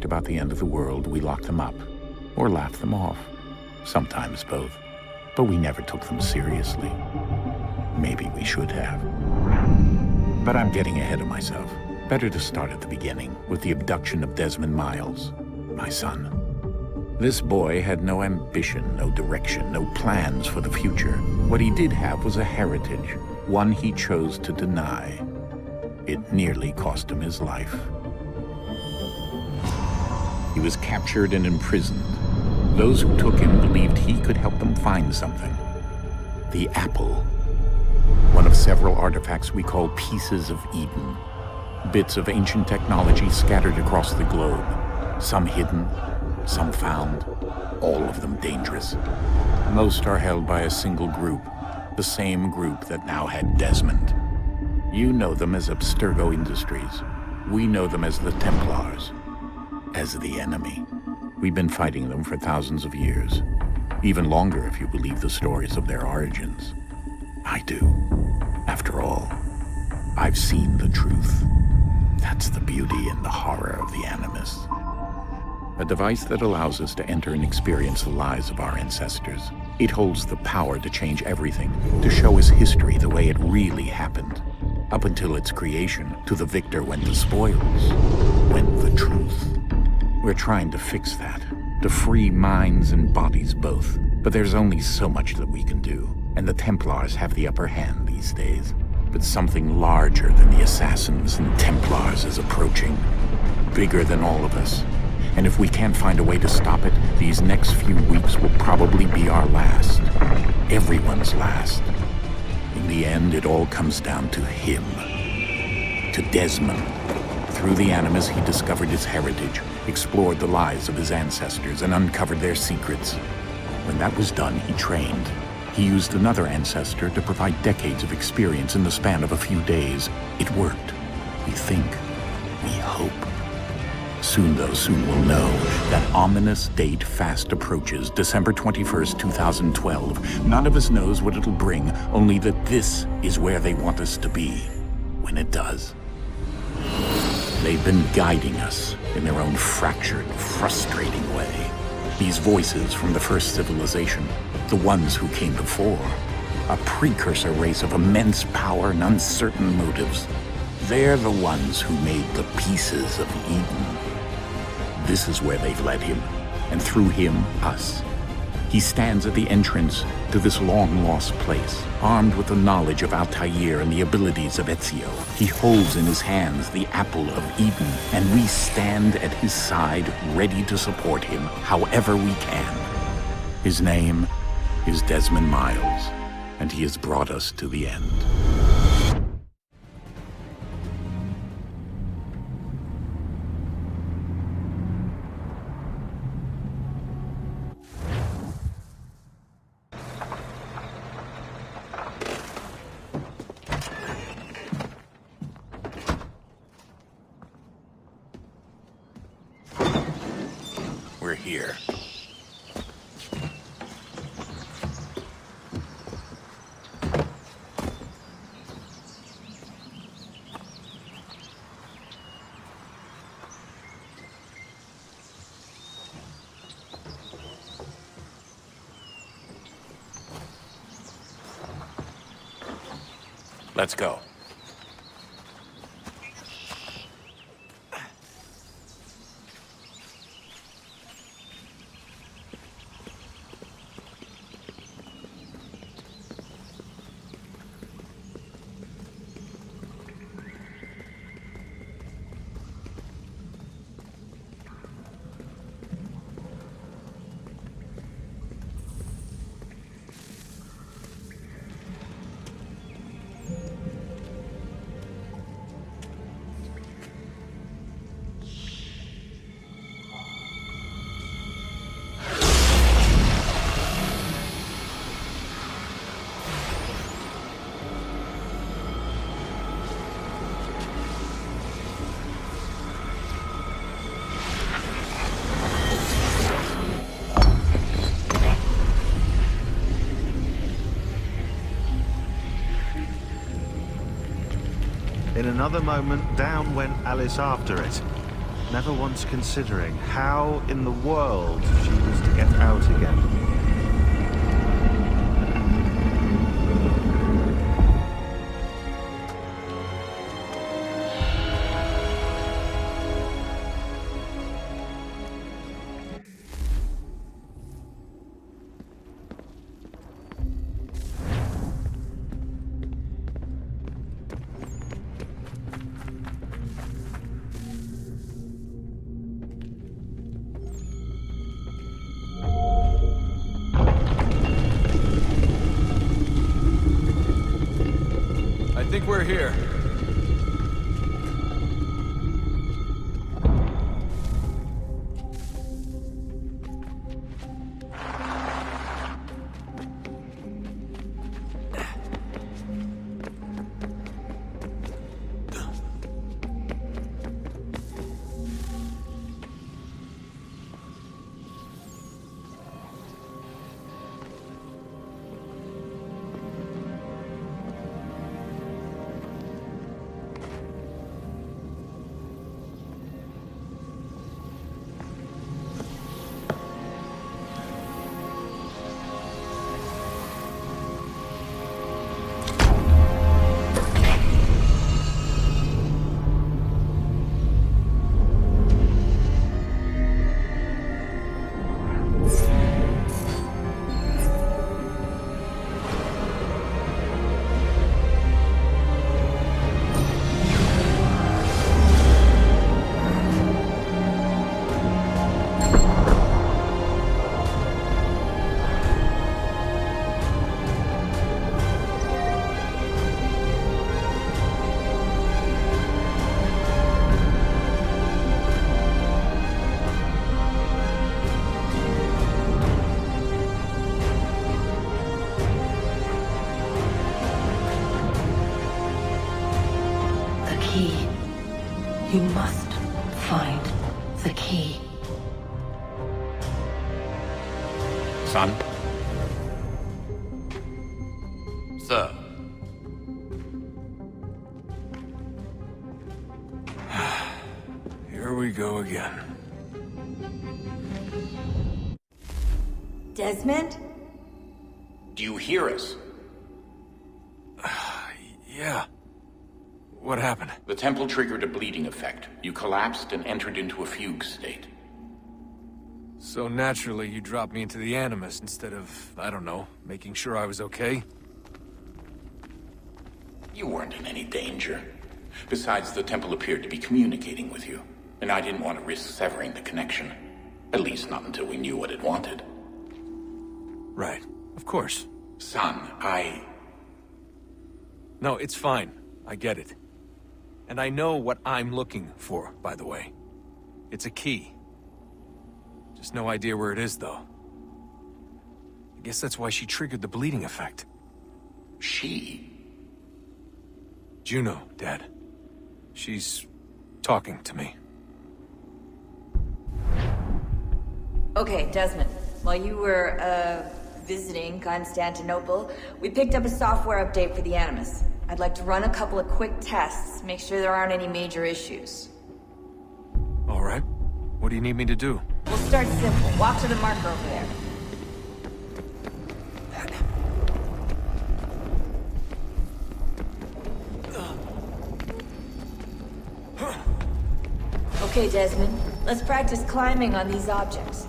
talked about the end of the world, we locked them up. Or laughed them off. Sometimes both. But we never took them seriously. Maybe we should have. But I'm getting ahead of myself. Better to start at the beginning, with the abduction of Desmond Miles, my son. This boy had no ambition, no direction, no plans for the future. What he did have was a heritage, one he chose to deny. It nearly cost him his life. He was captured and imprisoned. Those who took him believed he could help them find something. The apple. One of several artifacts we call pieces of Eden. Bits of ancient technology scattered across the globe. Some hidden, some found, all of them dangerous. Most are held by a single group, the same group that now had Desmond. You know them as Abstergo Industries. We know them as the Templars, as the enemy. We've been fighting them for thousands of years, even longer if you believe the stories of their origins. I do. After all, I've seen the truth. That's the beauty and the horror of the Animus. A device that allows us to enter and experience the lives of our ancestors. It holds the power to change everything, to show us history the way it really happened. Up until its creation, to the victor went the spoils, went the truth. We're trying to fix that, to free minds and bodies both. But there's only so much that we can do, and the Templars have the upper hand these days. But something larger than the Assassins and Templars is approaching, bigger than all of us. And if we can't find a way to stop it, these next few weeks will probably be our last. Everyone's last. In the end, it all comes down to him. To Desmond. Through the Animus, he discovered his heritage, explored the lives of his ancestors, and uncovered their secrets. When that was done, he trained. He used another ancestor to provide decades of experience in the span of a few days. It worked. We think. We hope. Soon, though, soon we'll know. That ominous date fast approaches, December 21st, 2012. None of us knows what it'll bring, only that this is where they want us to be, when it does. They've been guiding us in their own fractured, frustrating way. These voices from the first civilization, the ones who came before, a precursor race of immense power and uncertain motives. They're the ones who made the pieces of Eden. This is where they've led him, and through him, us. He stands at the entrance to this long-lost place, armed with the knowledge of Altair and the abilities of Ezio. He holds in his hands the apple of Eden, and we stand at his side, ready to support him however we can. His name is Desmond Miles, and he has brought us to the end. We're here. Let's go. In another moment, down went Alice after it. never once considering how in the world she was to get out again. I think we're here. You must find the key. Son? Sir. Here we go again. Desmond? Do you hear us? Yeah. What happened? The temple triggered a bleeding effect. You collapsed and entered into a fugue state. So naturally, you dropped me into the Animus instead of, I don't know, making sure I was okay? You weren't in any danger. Besides, the temple appeared to be communicating with you, and I didn't want to risk severing the connection. At least not until we knew what it wanted. Right. Of course. Son, No, it's fine. I get it. And I know what I'm looking for, by the way. It's a key. Just no idea where it is, though. I guess that's why she triggered the bleeding effect. She? Juno, Dad. She's talking to me. Okay, Desmond. While you were, visiting Constantinople, we picked up a software update for the Animus. I'd like to run a couple of quick tests, make sure there aren't any major issues. All right. What do you need me to do? We'll start simple. Walk to the marker over there. Okay, Desmond. Let's practice climbing on these objects.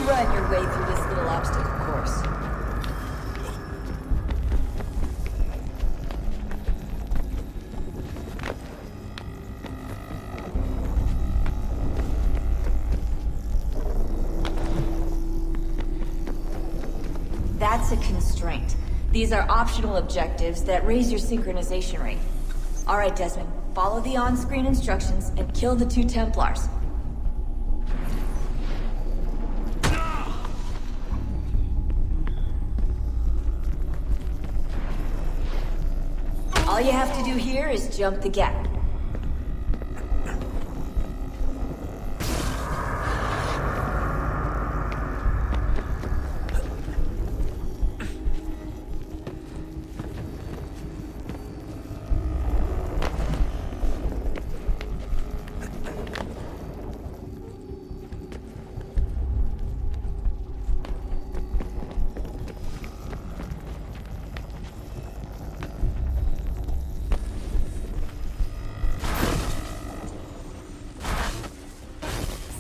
Run your way through this little obstacle course. That's a constraint. These are optional objectives that raise your synchronization rate. All right, Desmond. Follow the on-screen instructions and kill the 2 Templars. All you have to do here is jump the gap.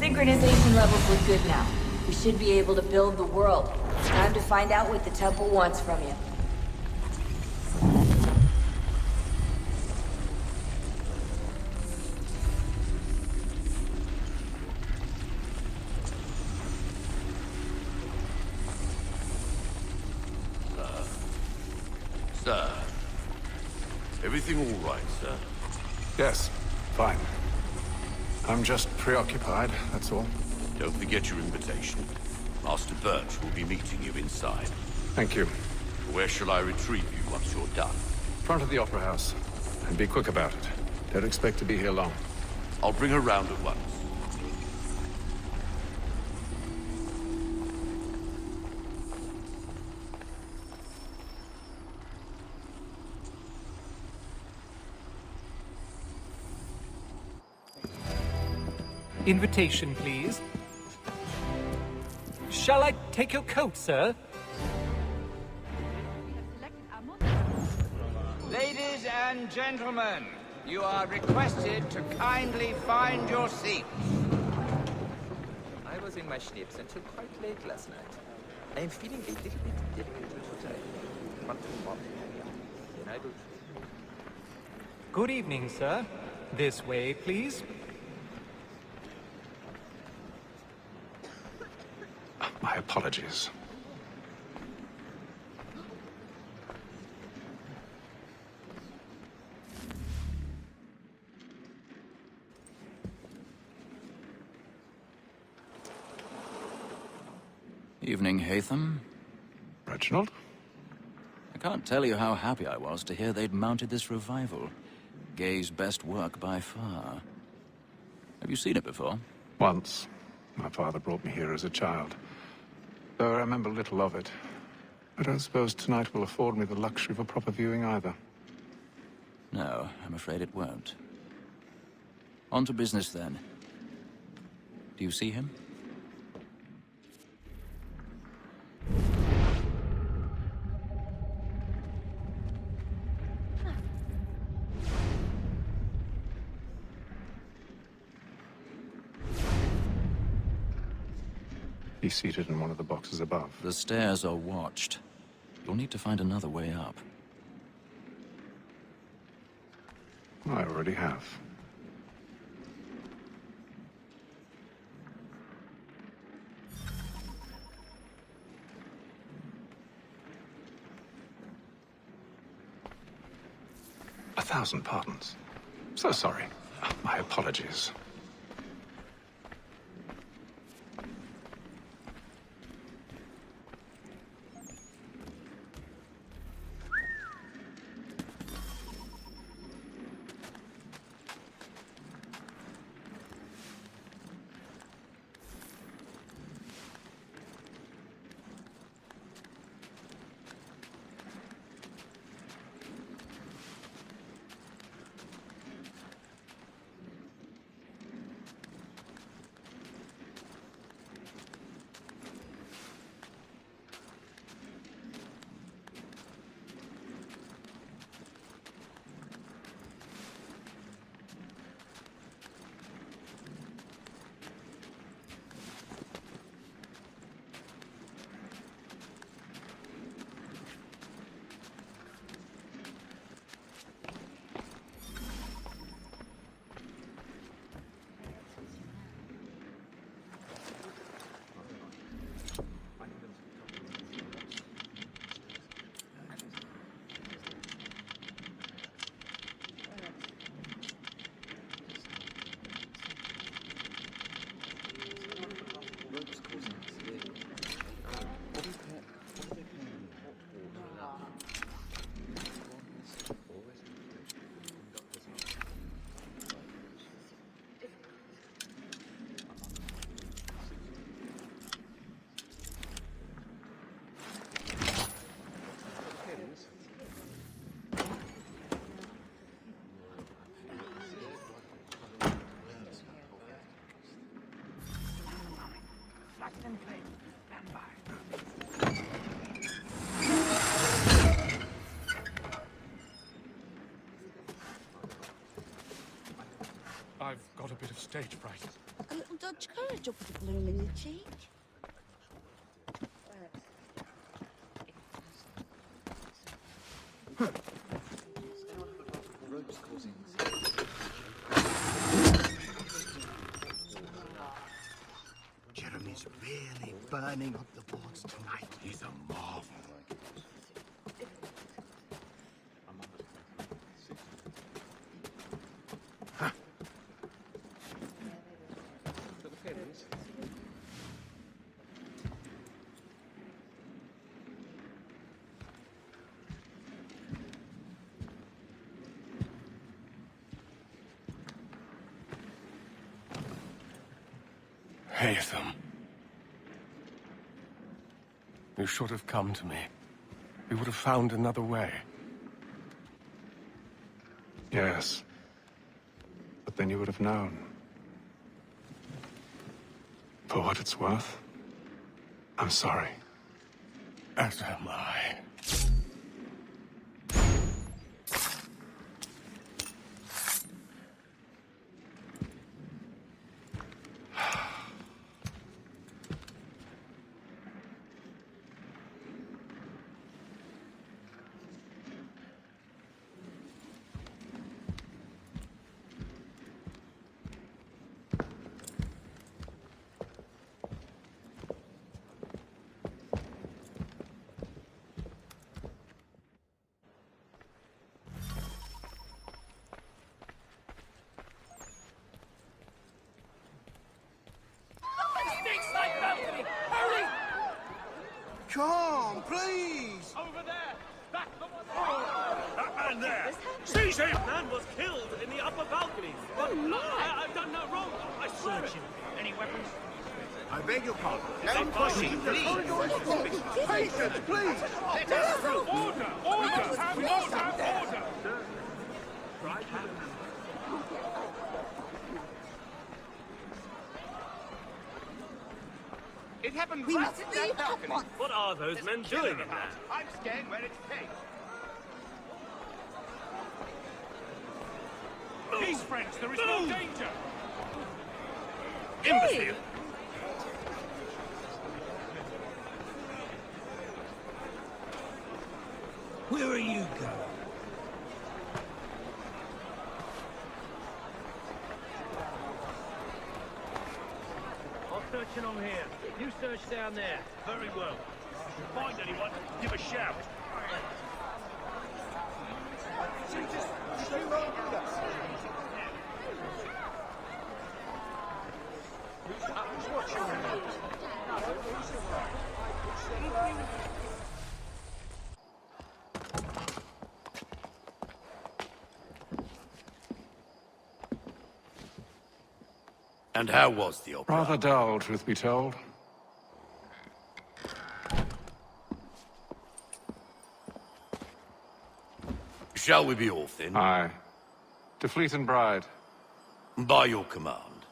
Synchronization levels look good now. We should be able to build the world. Time to find out what the temple wants from you. Sir. Everything all right, sir? Yes, fine. I'm just preoccupied, that's all. Don't forget your invitation. Master Birch will be meeting you inside. Thank you. Where shall I retrieve you once you're done? Front of the Opera House. And be quick about it. Don't expect to be here long. I'll bring her round at once. Invitation, please. Shall I take your coat, sir? Ladies and gentlemen, you are requested to kindly find your seats. I was in my schnips until quite late last night. I am feeling a little bit difficult today. Want to walk? Then I will. Good evening, sir. This way, please. My apologies. Evening, Hatham. Reginald? I can't tell you how happy I was to hear they'd mounted this revival. Gay's best work by far. Have you seen it before? Once. My father brought me here as a child. Though I remember little of it. I don't suppose tonight will afford me the luxury of a proper viewing either. No, I'm afraid it won't. On to business, then. Do you see him? He's seated in one of the boxes above. The stairs are watched. You'll need to find another way up. I already have. A thousand pardons. So sorry. My apologies. stage fright. A little dodge courage up with the bloom in your cheek. Jeremy's really burning up the boards tonight. He's a marvel. Haytham. You should have come to me. We would have found another way. Yes. But then you would have known. For what it's worth, I'm sorry. As am I. Come, please! Over there! Back the one! That man there! Seize him! That man was killed in the upper balcony. I've done no wrong. I swear it. Any weapons? I beg your pardon. No pushing, please. Patience, please. Let us through. Order! Order! Have order! Right hand. It happened We right must in leave that balcony. at once. What are those men doing in there? I'm staying where it's safe. Peace, friends. There is no danger. Hey! Imbecile. Where are you going? I'll search in on here. You search down there. Very well. If you find anyone, give a shout. And how was the opera? Rather dull, truth be told. Shall we be off then? Aye. To Fleet and Bride. By your command.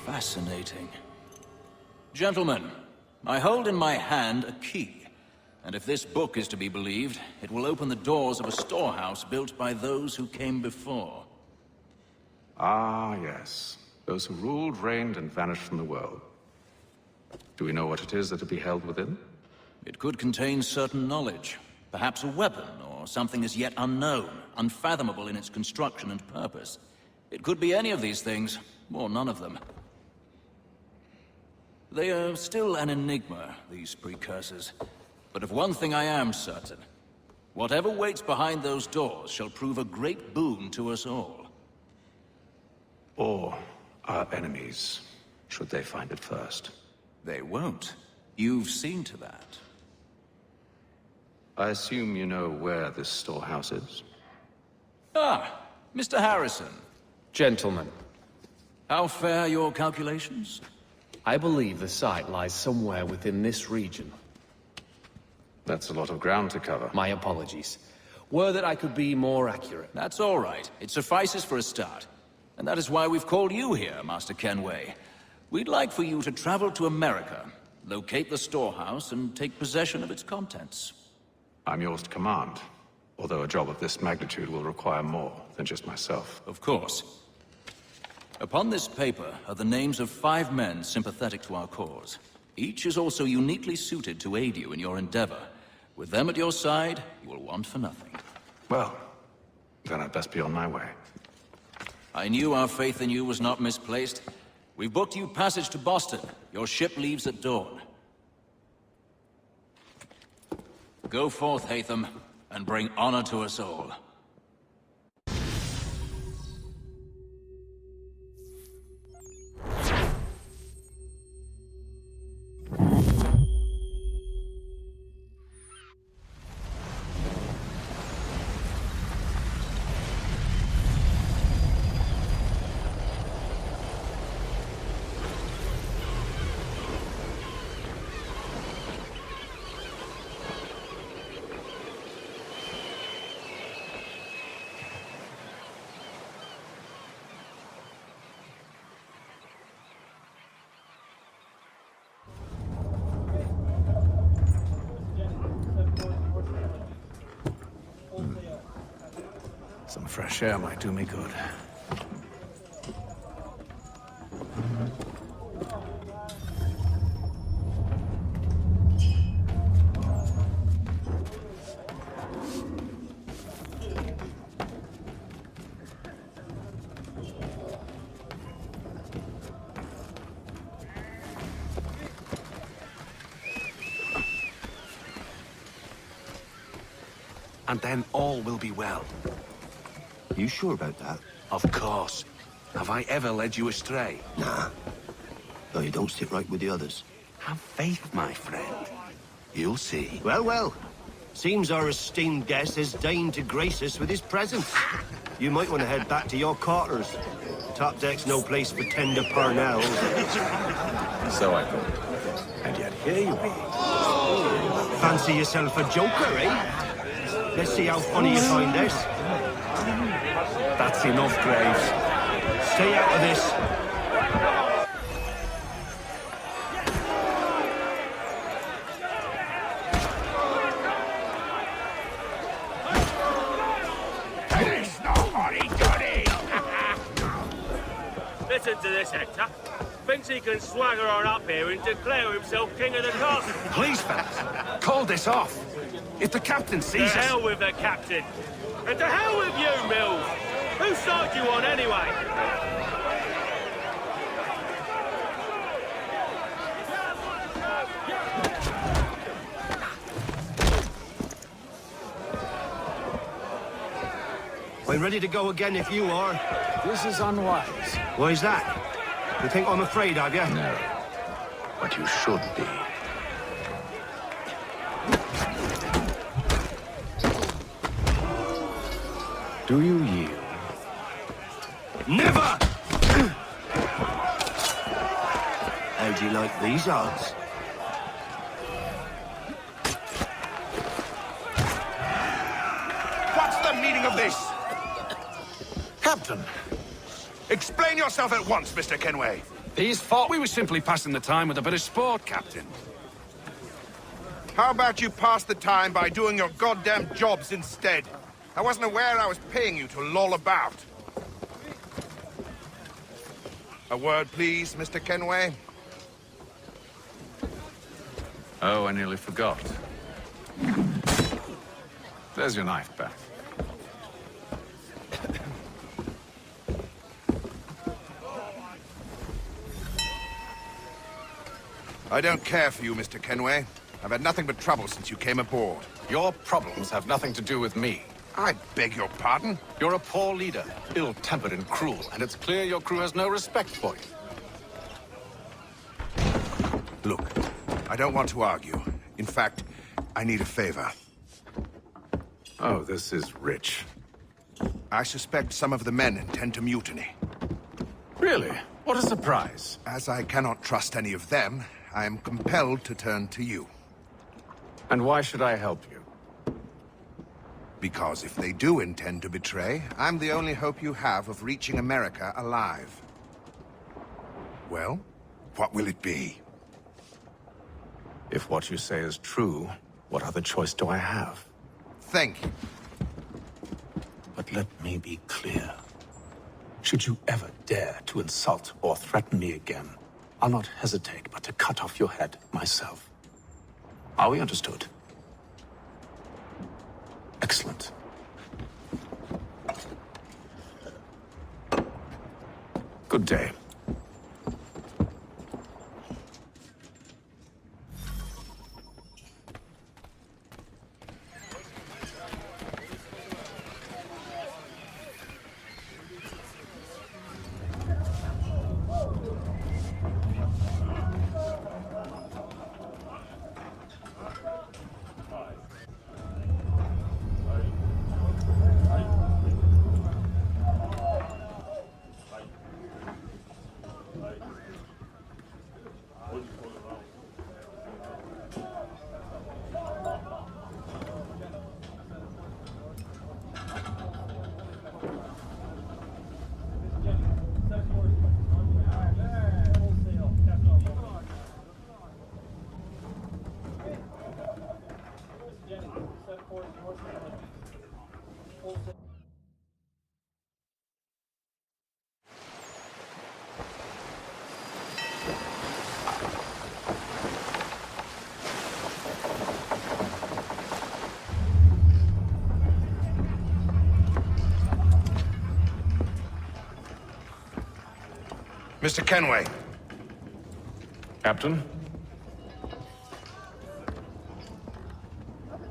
Fascinating. Gentlemen, I hold in my hand a key, and if this book is to be believed, it will open the doors of a storehouse built by those who came before. Ah, yes. Those who ruled, reigned, and vanished from the world. Do we know what it is that will be held within? It could contain certain knowledge, perhaps a weapon, or something as yet unknown, unfathomable in its construction and purpose. It could be any of these things, or none of them. They are still an enigma, these precursors. But of one thing I am certain. Whatever waits behind those doors shall prove a great boon to us all. Or our enemies, should they find it first. They won't. You've seen to that. I assume you know where this storehouse is? Ah, Mr. Harrison. Gentlemen, How fare your calculations? I believe the site lies somewhere within this region. That's a lot of ground to cover. My apologies. Were that I could be more accurate. That's all right. It suffices for a start. And that is why we've called you here, Master Kenway. We'd like for you to travel to America, Locate the storehouse and take possession of its contents. I'm yours to command, although a job of this magnitude will require more than just myself. Of course. Upon this paper are the names of 5 men sympathetic to our cause. Each is also uniquely suited to aid you in your endeavor. With them at your side, you will want for nothing. Well, then I'd best be on my way. I knew our faith in you was not misplaced. We've booked you passage to Boston. Your ship leaves at dawn. Go forth, Hatham, and bring honor to us all. Some fresh air might do me good. And then all will be well. You sure about that? Of course. Have I ever led you astray? Nah. Though you don't sit right with the others. Have faith, my friend. You'll see. Well, well. Seems our esteemed guest has deigned to grace us with his presence. You might want to head back to your quarters. Top deck's no place for tender parnells. So I thought. And yet here you are. Fancy yourself a joker, eh? Let's see how funny you find this. That's enough, Graves. Stay out of this. Listen to this, Hector. Thinks he can swagger on up here and declare himself king of the castle. Please, fellas, call this off. If the captain sees us... To hell with the captain. And to hell with you, Mills. Whose side you on, anyway? I'm ready to go again if you are. This is unwise. Why's that? You think I'm afraid of you? No. But you should be. Do you yield? Never! How do you like these odds? What's the meaning of this? Captain! Explain yourself at once, Mr. Kenway. These thought we were simply passing the time with a bit of sport, Captain. How about you pass the time by doing your goddamn jobs instead? I wasn't aware I was paying you to loll about. A word, please, Mr. Kenway. Oh, I nearly forgot. There's your knife, Beth. I don't care for you, Mr. Kenway. I've had nothing but trouble since you came aboard. Your problems have nothing to do with me. I beg your pardon? You're a poor leader, ill-tempered and cruel, and it's clear your crew has no respect for you. Look, I don't want to argue. In fact, I need a favor. Oh, this is rich. I suspect some of the men intend to mutiny. Really? What a surprise. As I cannot trust any of them, I am compelled to turn to you. And why should I help you? Because if they do intend to betray, I'm the only hope you have of reaching America alive. Well, what will it be? If what you say is true, what other choice do I have? Think. But let me be clear. Should you ever dare to insult or threaten me again, I'll not hesitate but to cut off your head myself. Are we understood? Excellent. Good day. Mr. Kenway. Captain?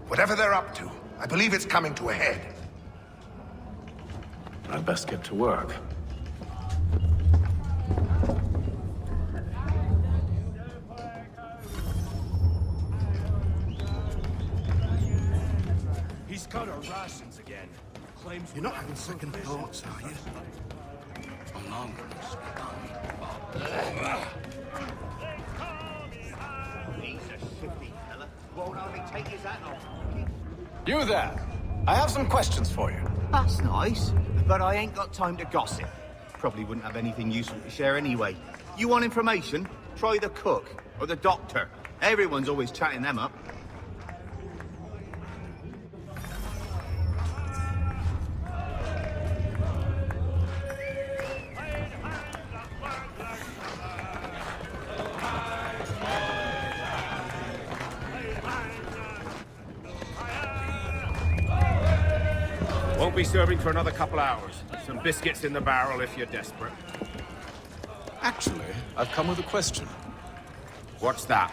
Whatever they're up to, I believe it's coming to a head. I'd best get to work. He's got our rations again. Claims you're not having second thoughts, are you? He's a shifty fella. Won't only take his hat off. You there! I have some questions for you. That's nice, but I ain't got time to gossip. Probably wouldn't have anything useful to share anyway. You want information? Try the cook or the doctor. Everyone's always chatting them up. Won't be serving for another couple hours. Some biscuits in the barrel if you're desperate. Actually, I've come with a question. What's that?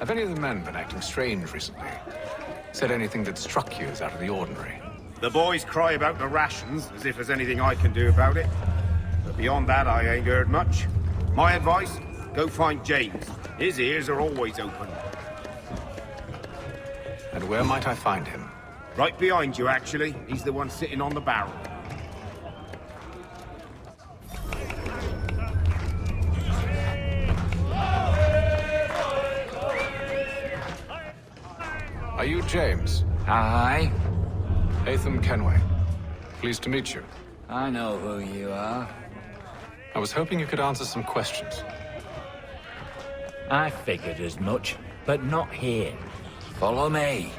Have any of the men been acting strange recently? Said anything that struck you as out of the ordinary? The boys cry about the rations, as if there's anything I can do about it. But beyond that, I ain't heard much. My advice, go find James. His ears are always open. And where might I find him? Right behind you, actually. He's the one sitting on the barrel. Are you James? Aye. Hatham Kenway. Pleased to meet you. I know who you are. I was hoping you could answer some questions. I figured as much, but not here. Follow me.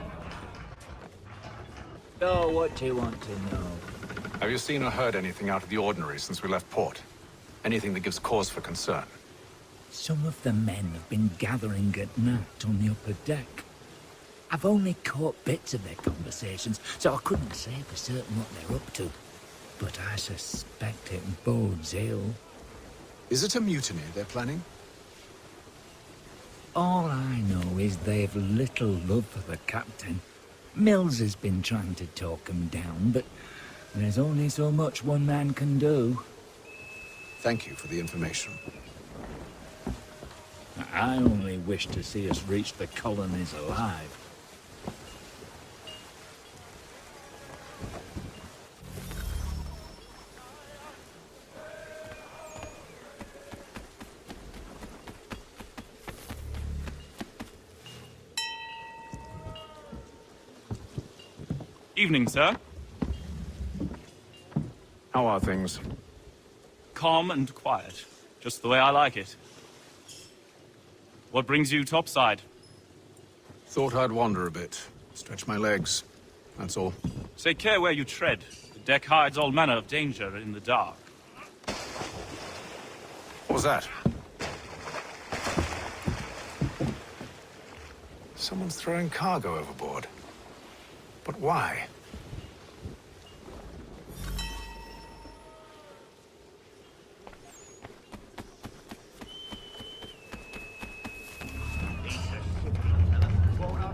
So, what do you want to know? Have you seen or heard anything out of the ordinary since we left port? Anything that gives cause for concern? Some of the men have been gathering at night on the upper deck. I've only caught bits of their conversations, so I couldn't say for certain what they're up to. But I suspect it bodes ill. Is it a mutiny they're planning? All I know is they've little love for the captain. Mills has been trying to talk him down, but there's only so much one man can do. Thank you for the information. I only wish to see us reach the colonies alive. Evening, sir. How are things? Calm and quiet. Just the way I like it. What brings you topside? Thought I'd wander a bit. Stretch my legs. That's all. Take care where you tread. The deck hides all manner of danger in the dark. What was that? Someone's throwing cargo overboard. But why?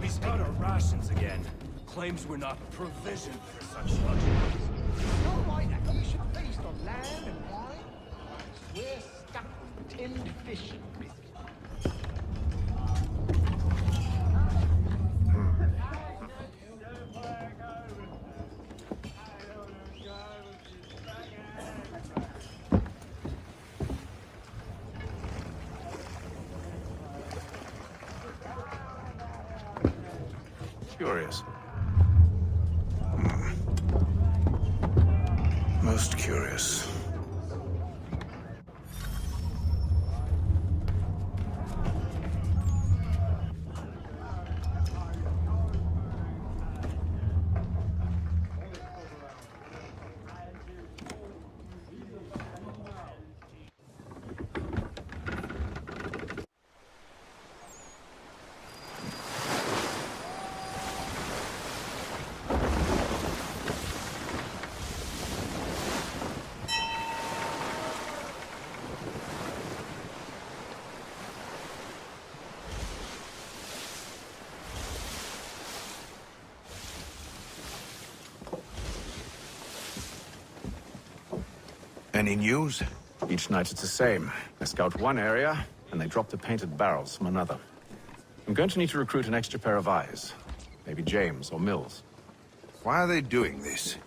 He's out of rations again. Claims we're not provisioned for such luxuries. You're right, you should feast on land and wine. We're stuck on tinned fish and biscuits. Curious. Most curious. Any news? Each night it's the same. I scout one area, and they drop the painted barrels from another. I'm going to need to recruit an extra pair of eyes. Maybe James or Mills. Why are they doing this?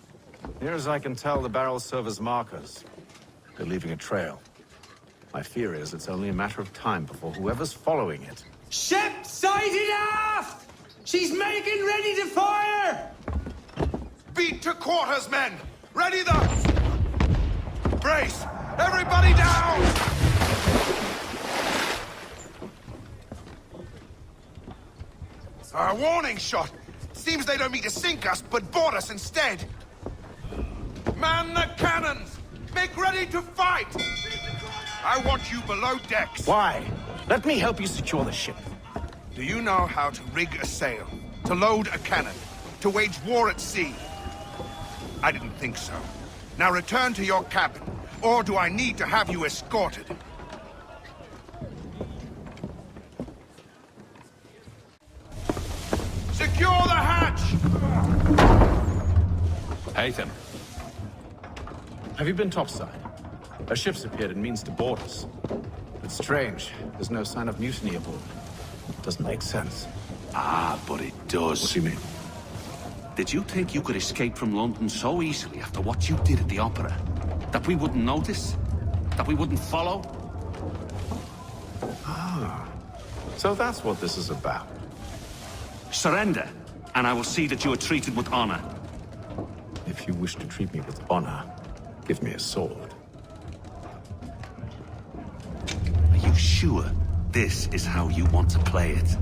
Near as I can tell, the barrels serve as markers. They're leaving a trail. My fear is it's only a matter of time before whoever's following it... Ship sighted aft! She's making ready to fire! Beat to quarters, men! Ready the... Brace! Everybody down! A warning shot! Seems they don't mean to sink us, but board us instead. Man the cannons! Make ready to fight! I want you below decks. Why? Let me help you secure the ship. Do you know how to rig a sail? To load a cannon? To wage war at sea? I didn't think so. Now return to your cabin, or do I need to have you escorted? Secure the hatch! Haytham. Have you been topside? A ship's appeared and means to board us. It's strange. There's no sign of mutiny aboard. Doesn't make sense. Ah, but it does. What do you mean? Did you think you could escape from London so easily after what you did at the opera? That we wouldn't notice? That we wouldn't follow? Ah. So that's what this is about. Surrender, and I will see that you are treated with honor. If you wish to treat me with honor, give me a sword. Are you sure this is how you want to play it?